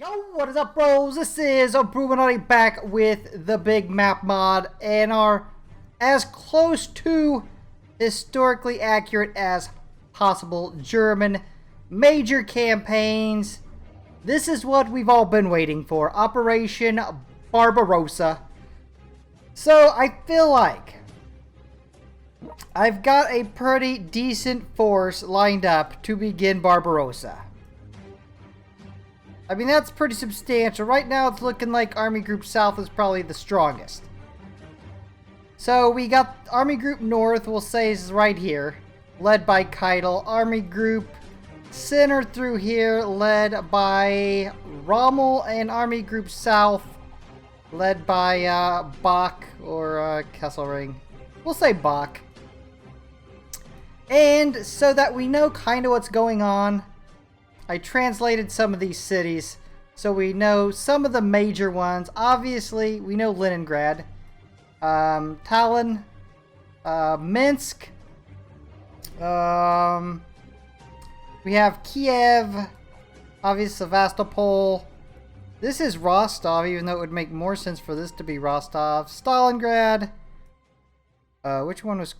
Yo, what is up, bros? This is Bruchminati back with the big map mod and our as close to historically accurate as possible German major campaigns. This is what we've all been waiting for, Operation Barbarossa. So I feel like I've got a pretty decent force lined up to begin Barbarossa. I mean, that's pretty substantial. Right now, it's looking like Army Group South is probably the strongest. So, we got Army Group North, we'll say, is right here, led by Keitel. Army Group Center through here, led by Rommel. And Army Group South, led by Bach or Kesselring. We'll say Bach. And so that we know kind of what's going on, I translated some of these cities so we know some of the major ones. Obviously, we know Leningrad, Tallinn, Minsk, we have Kiev, obviously Sevastopol. This is Rostov, even though it would make more sense for this to be Rostov. Stalingrad, which one was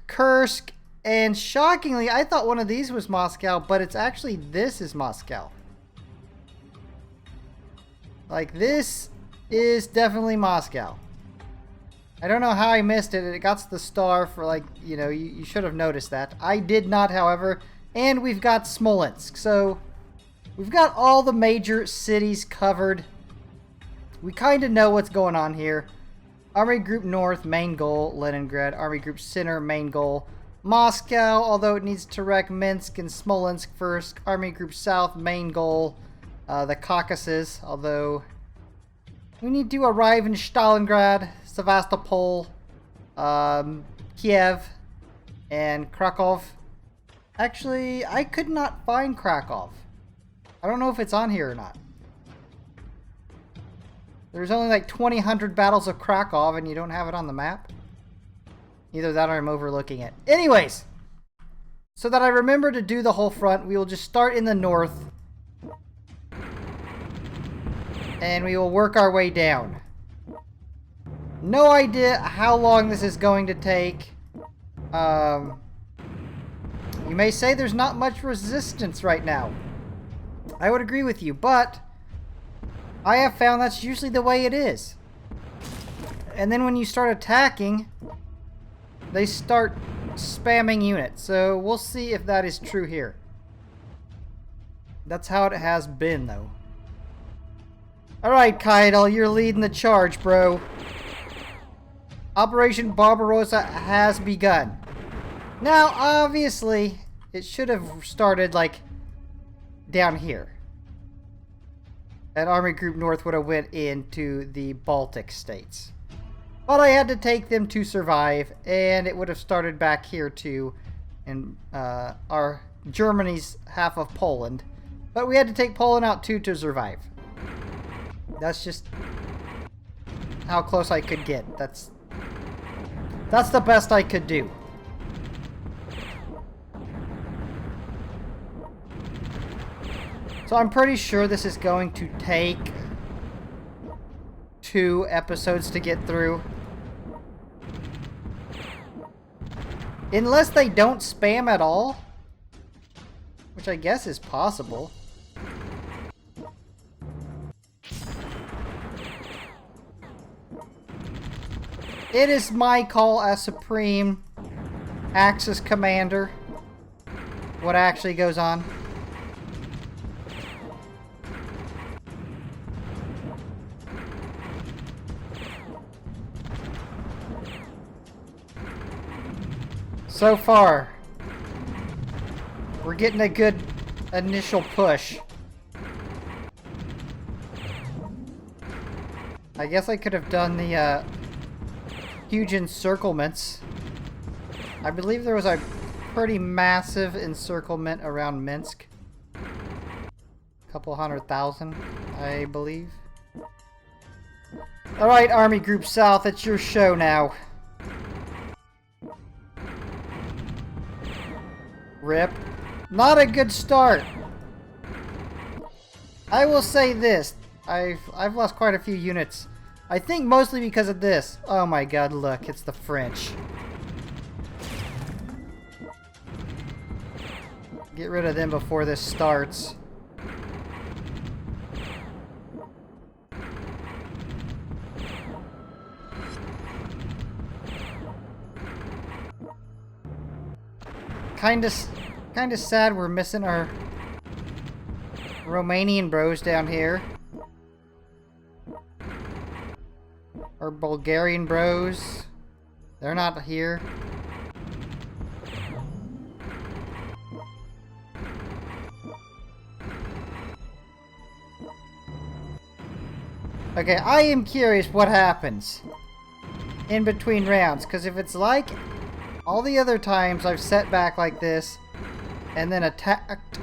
Kursk? And shockingly, I thought one of these was Moscow, but it's actually, this is Moscow. Like, this is definitely Moscow. I don't know how I missed it. It got the star for, like, you know, you should have noticed that. I did not, however. And we've got Smolensk. So, we've got all the major cities covered. We kind of know what's going on here. Army Group North, main goal, Leningrad. Army Group Center, main goal, Moscow, although it needs to wreck Minsk and Smolensk first. Army Group South, main goal, the Caucasus, although we need to arrive in Stalingrad, Sevastopol, Kiev, and Krakow. Actually, I could not find Krakow. I don't know if it's on here or not. There's only like 2,000 battles of Krakow and you don't have it on the map. Either that or I'm overlooking it. Anyways, so that I remember to do the whole front, we will just start in the north. And we will work our way down. No idea how long this is going to take. You may say there's not much resistance right now. I would agree with you, but I have found that's usually the way it is. And then when you start attacking, they start spamming units. So we'll see if that is true here. That's how it has been, though. Alright, Keitel, you're leading the charge, bro. Operation Barbarossa has begun. Now, obviously, it should have started, like, down here. And Army Group North would have went into the Baltic states. But I had to take them to survive, and it would have started back here too, in our Germany's half of Poland. But we had to take Poland out too to survive. That's just how close I could get. That's the best I could do. So I'm pretty sure this is going to take 2 episodes to get through. Unless they don't spam at all. Which I guess is possible. It is my call as Supreme Axis Commander what actually goes on. So far, we're getting a good initial push. I guess I could have done the huge encirclements. I believe there was a pretty massive encirclement around Minsk. A couple 100,000, I believe. Alright, Army Group South, it's your show now. Rip. Not a good start. I will say this. I've lost quite a few units. I think mostly because of this. Oh my god, look, it's the French. Get rid of them before this starts. Kinda sad we're missing our Romanian bros down here. Our Bulgarian bros. They're not here. Okay, I am curious what happens in between rounds, because if it's like all the other times I've set back like this and then attacked,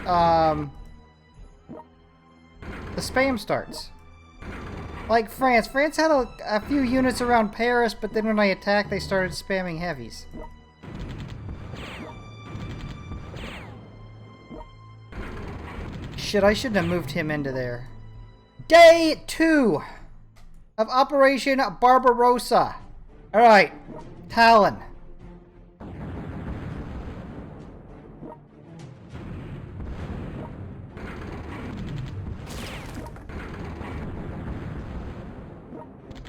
the spam starts. Like France. France had a few units around Paris, but then when I attacked, they started spamming heavies. Shit, I shouldn't have moved him into there. Day 2 of Operation Barbarossa. Alright, Tallinn.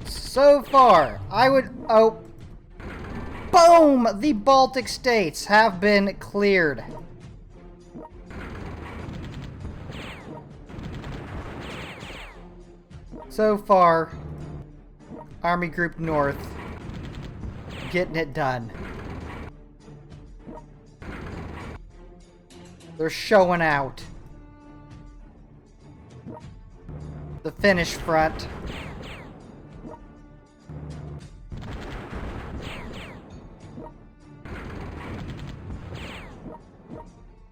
So far, I would... Oh. Boom! The Baltic states have been cleared. So far, Army Group North getting it done. They're showing out. The Finnish front.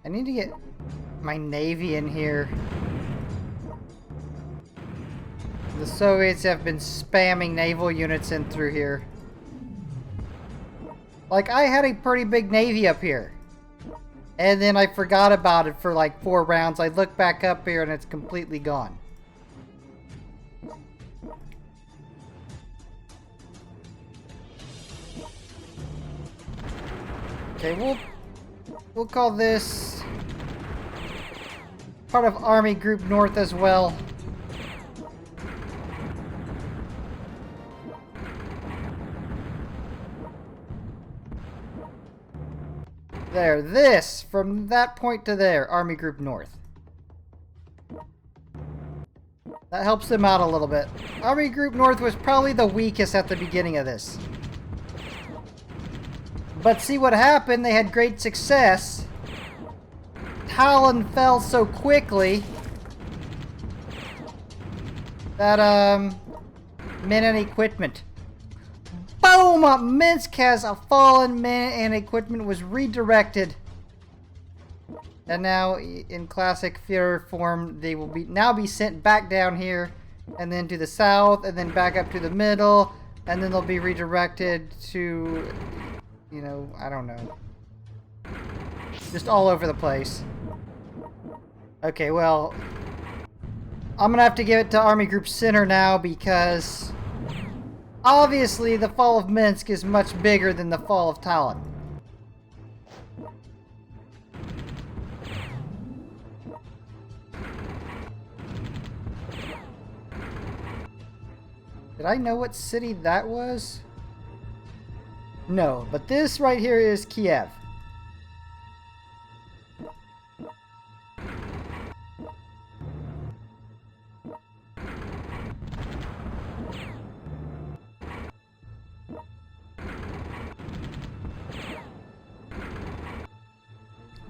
I need to get my navy in here. The Soviets have been spamming naval units in through here. Like, I had a pretty big navy up here. And then I forgot about it for like 4 rounds. I look back up here and it's completely gone. Okay, we'll call this part of Army Group North as well. There, this, from that point to there, Army Group North. That helps them out a little bit. Army Group North was probably the weakest at the beginning of this. But see what happened, they had great success. Tallinn fell so quickly that, men and equipment. Boom! Minsk has a fallen, men and equipment was redirected. And now, in classic Führer form, they will now be sent back down here, and then to the south, and then back up to the middle, and then they'll be redirected to, you know, I don't know. Just all over the place. Okay, well, I'm gonna have to give it to Army Group Center now because obviously the fall of Minsk is much bigger than the fall of Tallinn. Did I know what city that was? No, but this right here is Kiev.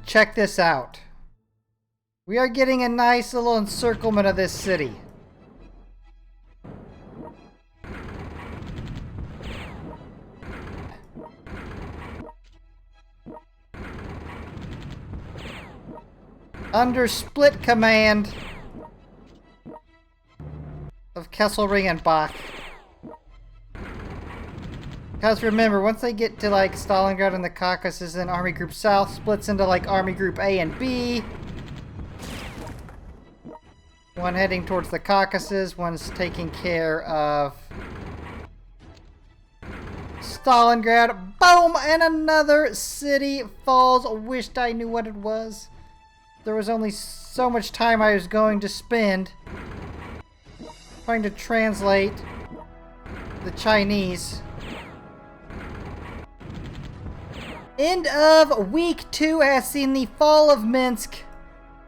Check this out. We are getting a nice little encirclement of this city. Under split command of Kesselring and Bach. Because remember, once they get to like Stalingrad and the Caucasus, then Army Group South splits into like Army Group A and B. One heading towards the Caucasus. One's taking care of Stalingrad. Boom! And another city falls. Wished I knew what it was. There was only so much time I was going to spend trying to translate the Chinese. End of week 2 has seen the fall of Minsk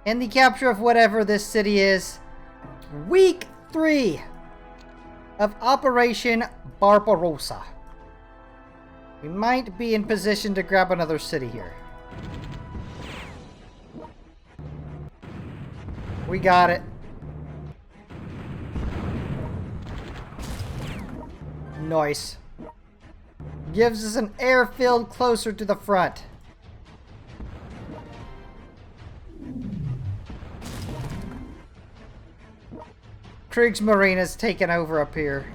and the capture of whatever this city is. Week 3 of Operation Barbarossa. We might be in position to grab another city here. We got it. Nice. Gives us an airfield closer to the front. Kriegsmarine has taken over up here.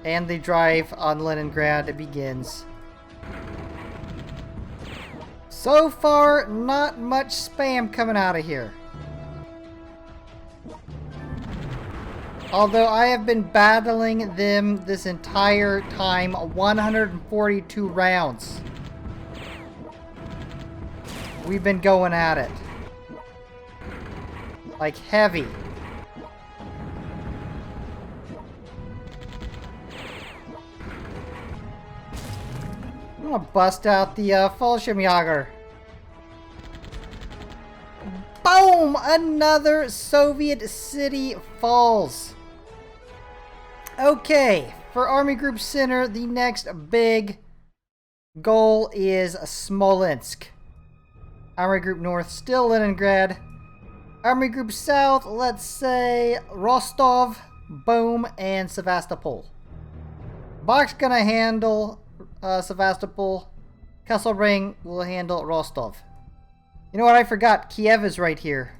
And the drive on Leningrad begins. So far, not much spam coming out of here. Although I have been battling them this entire time, 142 rounds. We've been going at it. Like heavy. I'm gonna bust out the Fallschirmjäger. Boom! Another Soviet city falls. Okay, for Army Group Center, the next big goal is Smolensk. Army Group North, still Leningrad. Army Group South, let's say Rostov, boom, and Sevastopol. Bach's gonna handle Sevastopol. Kesselring will handle Rostov. You know what, I forgot. Kiev is right here.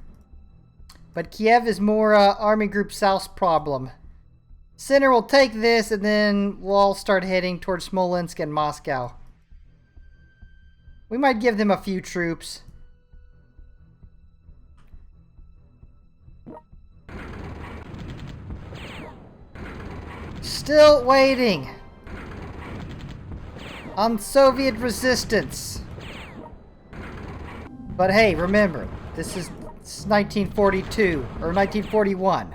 But Kiev is more Army Group South's problem. Center will take this, and then we'll all start heading towards Smolensk and Moscow. We might give them a few troops. Still waiting on Soviet resistance. But hey, remember, this is 1942 or 1941.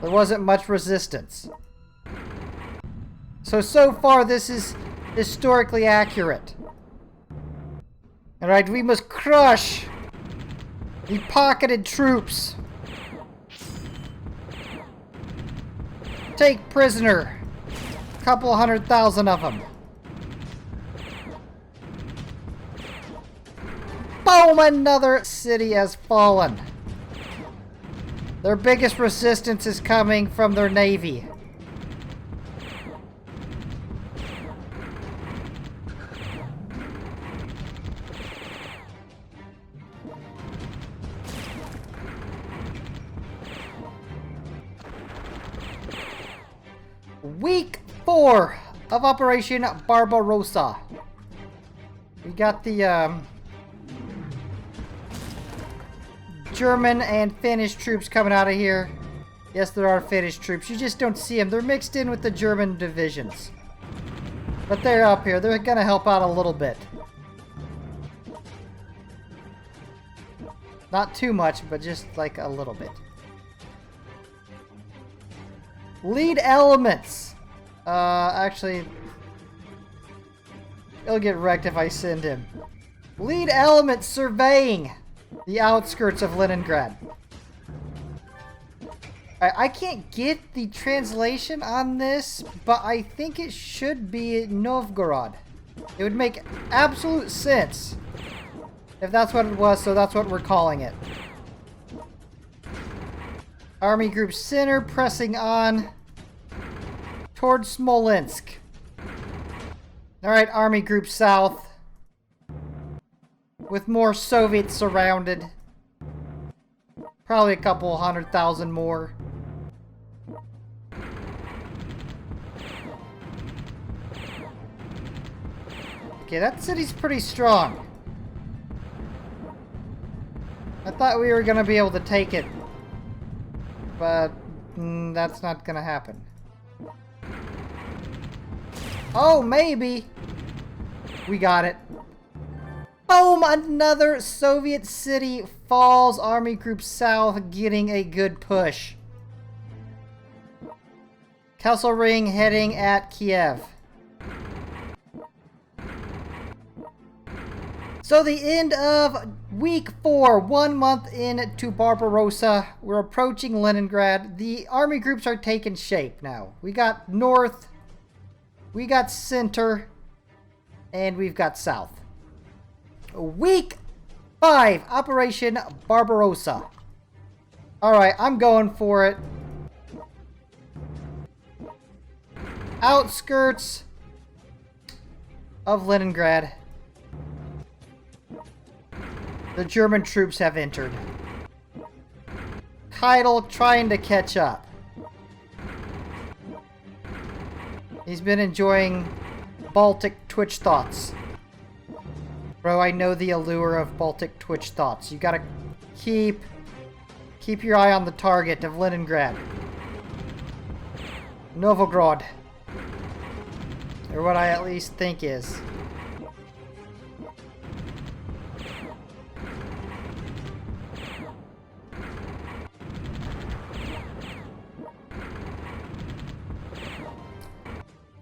There wasn't much resistance. So far this is historically accurate. Alright, we must crush the pocketed troops. Take prisoner a couple 100,000 of them. Boom! Another city has fallen. Their biggest resistance is coming from their navy. Week 4 of Operation Barbarossa. We got the German and Finnish troops coming out of here. Yes, there are Finnish troops. You just don't see them. They're mixed in with the German divisions. But they're up here. They're going to help out a little bit. Not too much, but just like a little bit. Lead elements. Actually, it'll get wrecked if I send him. Lead element surveying the outskirts of Leningrad. I can't get the translation on this, but I think it should be Novgorod. It would make absolute sense if that's what it was, so that's what we're calling it. Army Group Center pressing on towards Smolensk. Alright, Army Group South. With more Soviets surrounded. Probably a couple 100,000 more. Okay, that city's pretty strong. I thought we were gonna be able to take it, but that's not gonna happen. Oh, maybe. We got it. Boom! Another Soviet city falls. Army Group South getting a good push. Castle Ring heading at Kiev. So the end of week 4, 1 month into Barbarossa. We're approaching Leningrad. The army groups are taking shape now. We got north, we got center, and we've got south. Week 5, Operation Barbarossa. Alright, I'm going for it. Outskirts of Leningrad. The German troops have entered. Keitel trying to catch up. He's been enjoying Baltic Twitch thoughts. Bro, I know the allure of Baltic Twitch thoughts. You gotta keep your eye on the target of Leningrad. Novograd. Or what I at least think is.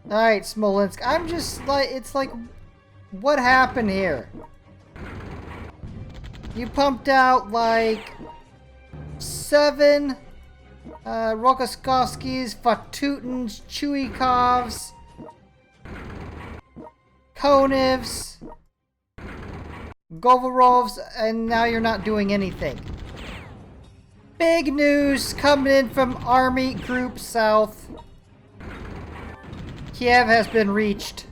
Alright, Smolensk. I'm just like, it's like, what happened here? You pumped out like 7 Rokoskovskis, Fatutins, Chuikovs, Konevs, Govorovs, and now you're not doing anything. Big news coming in from Army Group South. Kiev has been reached.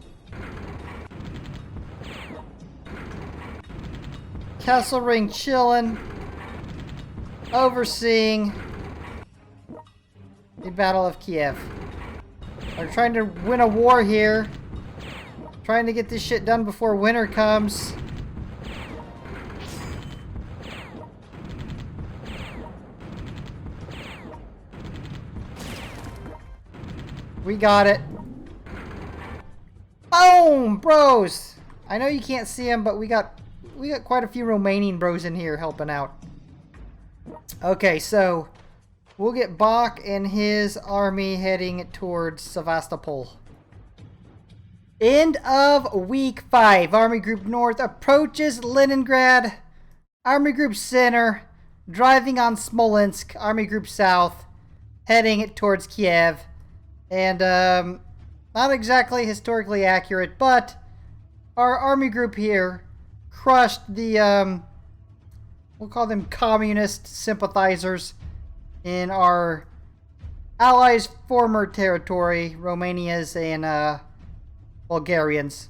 Castle Ring chillin', overseeing the Battle of Kiev. They're trying to win a war here. Trying to get this shit done before winter comes. We got it. Boom, bros. I know you can't see them, but we got quite a few Romanian bros in here helping out. Okay, so we'll get Bach and his army heading towards Sevastopol. End of week 5. Army Group North approaches Leningrad. Army Group Center driving on Smolensk. Army Group South heading towards Kiev. And not exactly historically accurate, but our army group here crushed the, we'll call them communist sympathizers in our allies' former territory, Romania's and Bulgarians.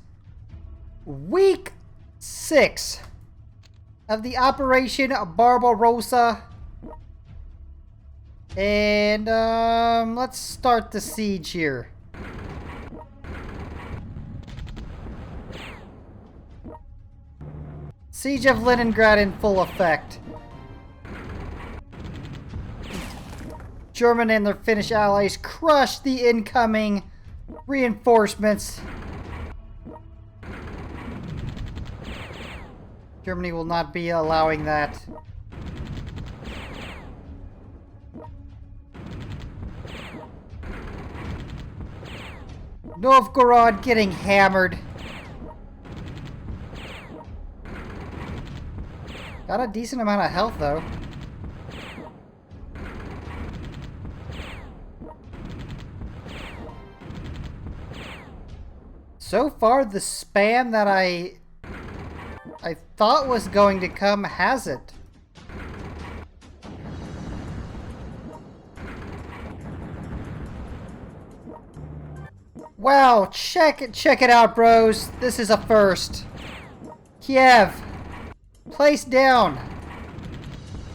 Week 6 of the Operation Barbarossa. And let's start the siege here. Siege of Leningrad in full effect. German and their Finnish allies crush the incoming reinforcements. Germany will not be allowing that. Novgorod getting hammered. Got a decent amount of health though. So far the spam that I thought was going to come hasn't. Wow, check it out, bros. This is a first. Kiev, place down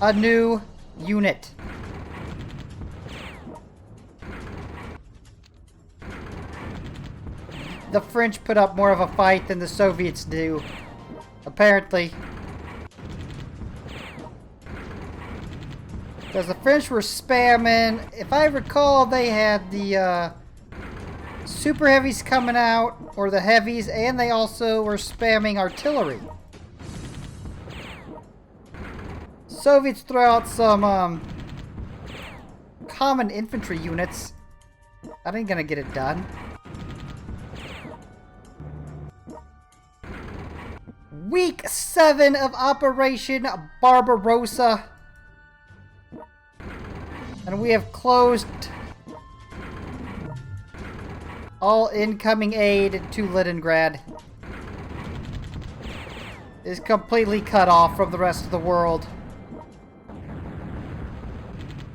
a new unit. The French put up more of a fight than the Soviets do, apparently. Because the French were spamming. If I recall, they had the super heavies coming out, or the heavies, and they also were spamming artillery. Soviets throw out some common infantry units. That ain't gonna get it done. Week 7 of Operation Barbarossa. And we have closed all incoming aid to Leningrad. Is completely cut off from the rest of the world.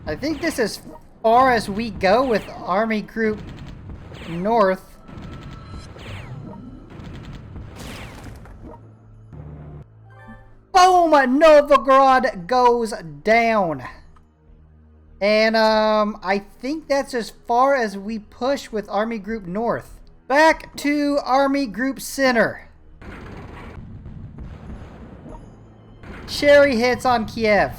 I think this is as far as we go with Army Group North. Boom! Novgorod goes down. And I think that's as far as we push with Army Group North. Back to Army Group Center. Cherry hits on Kiev.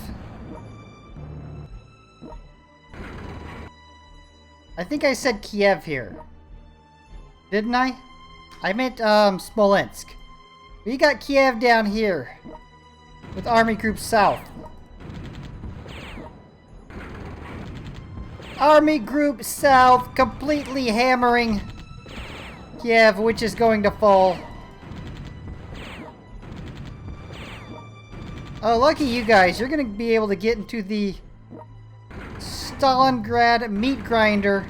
I think I said Kiev here. Didn't I? I meant Smolensk. We got Kiev down here with Army Group South. Army Group South completely hammering Kiev, which is going to fall. Oh, lucky you guys. You're going to be able to get into the Stalingrad meat grinder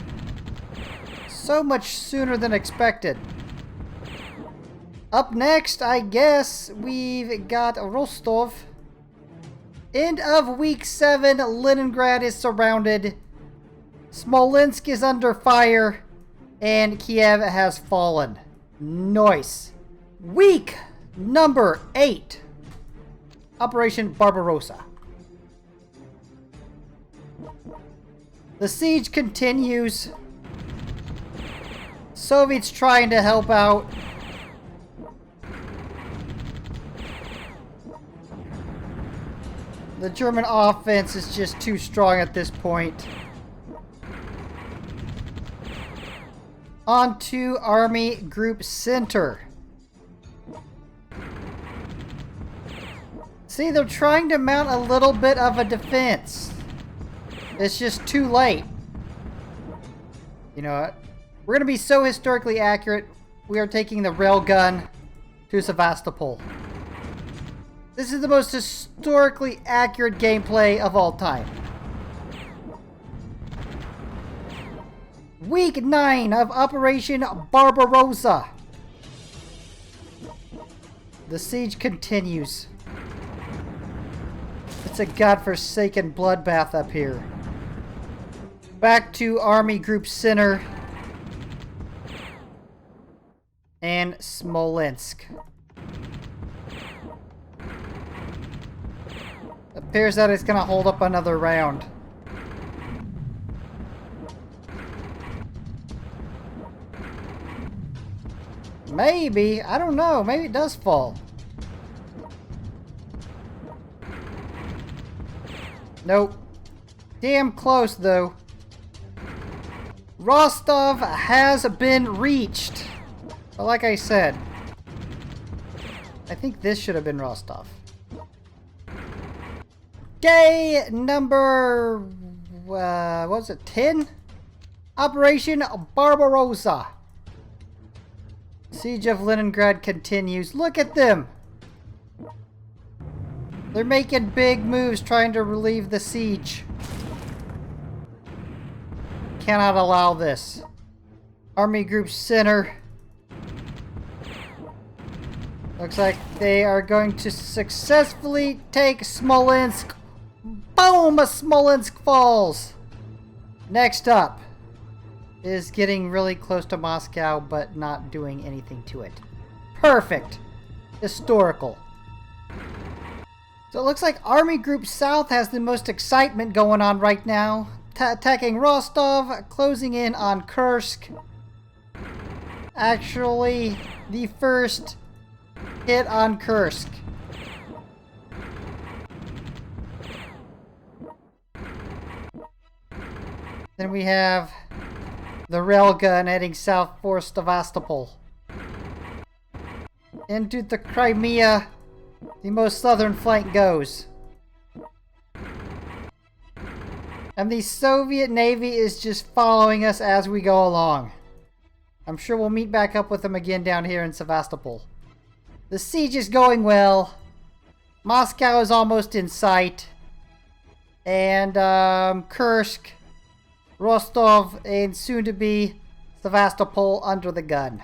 so much sooner than expected. Up next, I guess, we've got Rostov. End of week 7, Leningrad is surrounded. Smolensk is under fire. And Kiev has fallen. Nice. Week number 8. Operation Barbarossa. The siege continues. Soviets trying to help out. The German offense is just too strong at this point. On to Army Group Center. See, they're trying to mount a little bit of a defense. It's just too late. You know what? We're going to be so historically accurate. We are taking the railgun to Sevastopol. This is the most historically accurate gameplay of all time. Week 9 of Operation Barbarossa. The siege continues. It's a godforsaken bloodbath up here. Back to Army Group Center and Smolensk. Appears that it's going to hold up another round. Maybe. I don't know. Maybe it does fall. Nope. Damn close, though. Rostov has been reached. But like I said, I think this should have been Rostov. Day number, what was it, 10? Operation Barbarossa. Siege of Leningrad continues. Look at them. They're making big moves trying to relieve the siege. Cannot allow this. Army Group Center. Looks like they are going to successfully take Smolensk. Boom! Smolensk falls. Next up is getting really close to Moscow, but not doing anything to it. Perfect. Historical. So it looks like Army Group South has the most excitement going on right now. Attacking Rostov, closing in on Kursk. Actually, the first hit on Kursk. Then we have the railgun heading south for Sevastopol. Into the Crimea, the most southern flank goes. And the Soviet Navy is just following us as we go along. I'm sure we'll meet back up with them again down here in Sevastopol. The siege is going well. Moscow is almost in sight. And Kursk, Rostov, and soon to be Sevastopol under the gun.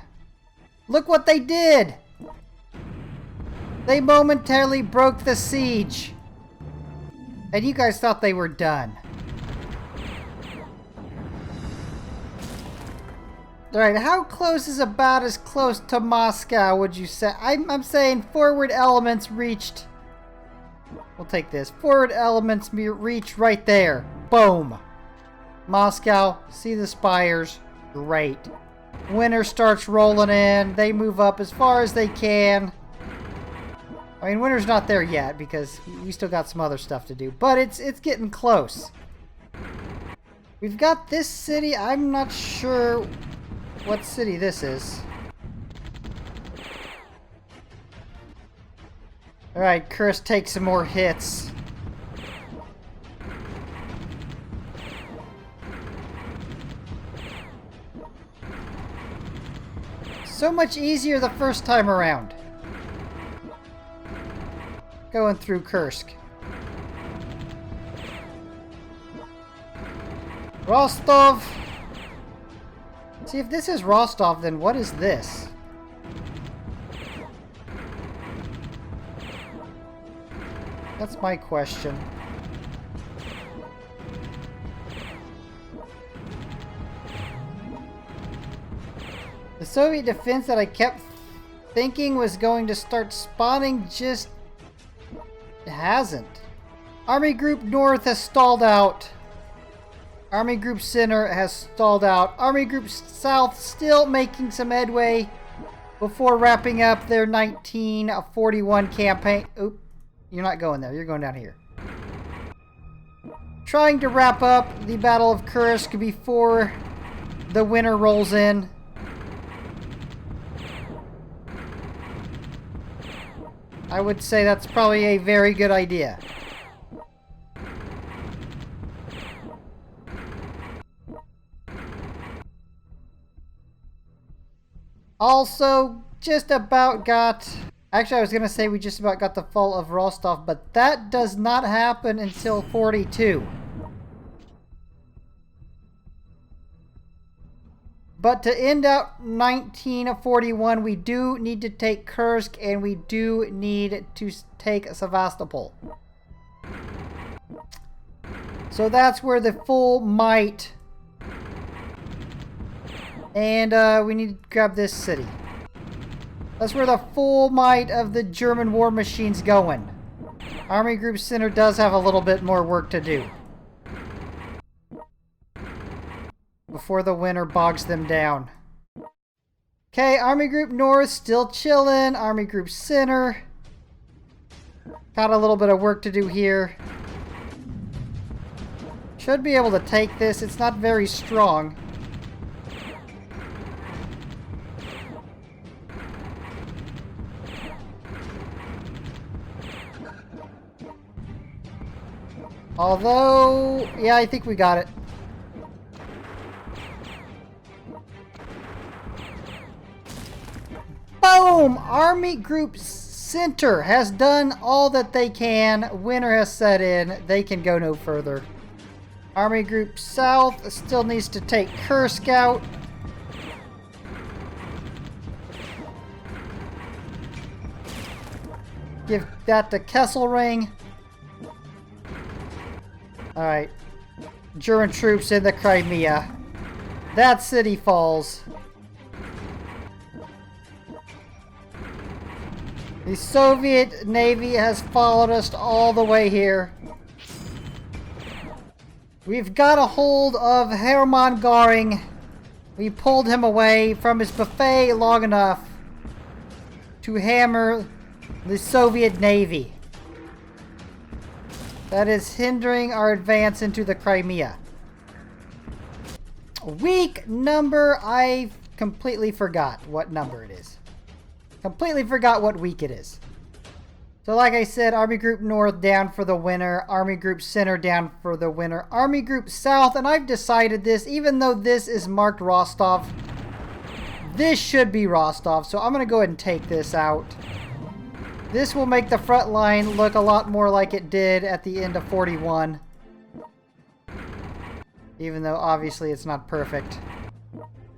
Look what they did! They momentarily broke the siege. And you guys thought they were done. Alright, how close is about as close to Moscow, would you say? I'm saying forward elements reached. We'll take this. Forward elements reach right there. Boom. Moscow, see the spires. Great. Winter starts rolling in. They move up as far as they can. I mean, winter's not there yet because we still got some other stuff to do. But it's getting close. We've got this city. I'm not sure what city this is. Alright, Kursk takes some more hits. So much easier the first time around. Going through Kursk. Rostov. See, if this is Rostov, then what is this? That's my question. The Soviet defense that I kept thinking was going to start spawning just hasn't. Army Group North has stalled out. Army Group Center has stalled out. Army Group South still making some headway before wrapping up their 1941 campaign. Oop, you're not going there. You're going down here. Trying to wrap up the Battle of Kursk before the winter rolls in. I would say that's probably a very good idea. Also, just about got... Actually, I was going to say we just about got the fall of Rostov, but that does not happen until 42. But to end out 1941, we do need to take Kursk and we do need to take Sevastopol. So that's where the full might... And we need to grab this city. That's where the full might of the German war machine's going. Army Group Center does have a little bit more work to do before the winter bogs them down. Okay, Army Group North still chilling. Army Group Center got a little bit of work to do here. Should be able to take this. It's not very strong. Although, yeah, I think we got it. Boom! Army Group Center has done all that they can. Winter has set in. They can go no further. Army Group South still needs to take Kursk out. Give that to Kesselring. Alright. German troops in the Crimea. That city falls. The Soviet Navy has followed us all the way here. We've got a hold of Hermann Göring. We pulled him away from his buffet long enough to hammer the Soviet Navy. That is hindering our advance into the Crimea. Week number, I completely forgot what number it is. Completely forgot what week it is. So like I said, Army Group North down for the winner. Army Group Center down for the winner. Army Group South, and I've decided this, even though this is marked Rostov, this should be Rostov. So I'm going to go ahead and take this out. This will make the front line look a lot more like it did at the end of 41. Even though obviously it's not perfect.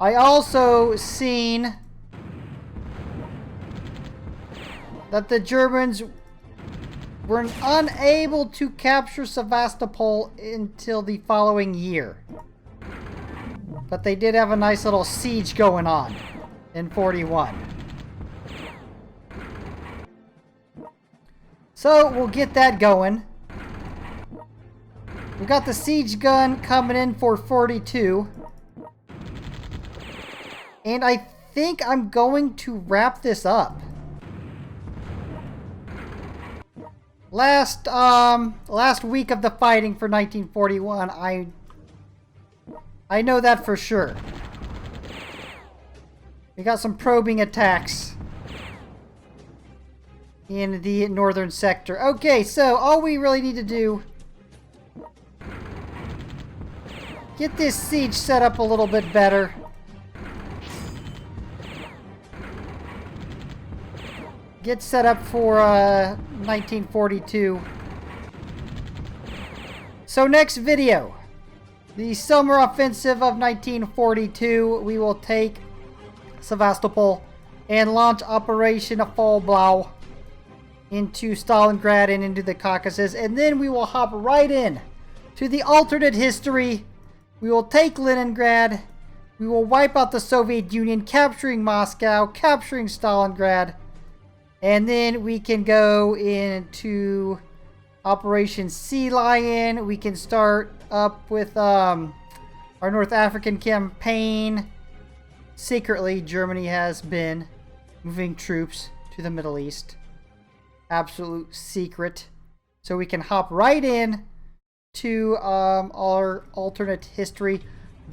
I also seen that the Germans were unable to capture Sevastopol until the following year. But they did have a nice little siege going on in 41. So we'll get that going. We got the siege gun coming in for 42. And I think I'm going to wrap this up. Last week of the fighting for 1941, I know that for sure. We got some probing attacks in the northern sector. Okay, so all we really need to do, get this siege set up a little bit better. Get set up for 1942. So next video, the summer offensive of 1942, we will take Sevastopol and launch Operation Fallblau into Stalingrad and into the Caucasus, and then we will hop right in to the alternate history. We will take Leningrad, we will wipe out the Soviet Union, capturing Moscow, capturing Stalingrad, and then we can go into Operation Sea Lion. We can start up with our North African campaign. Secretly, Germany has been moving troops to the Middle East. Absolute secret. So we can hop right in to our alternate history.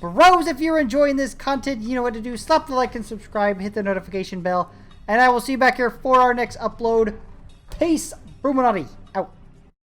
Bros, if you're enjoying this content, you know what to do. Slap the like and subscribe. Hit the notification bell. And I will see you back here for our next upload. Peace, Bruchminati.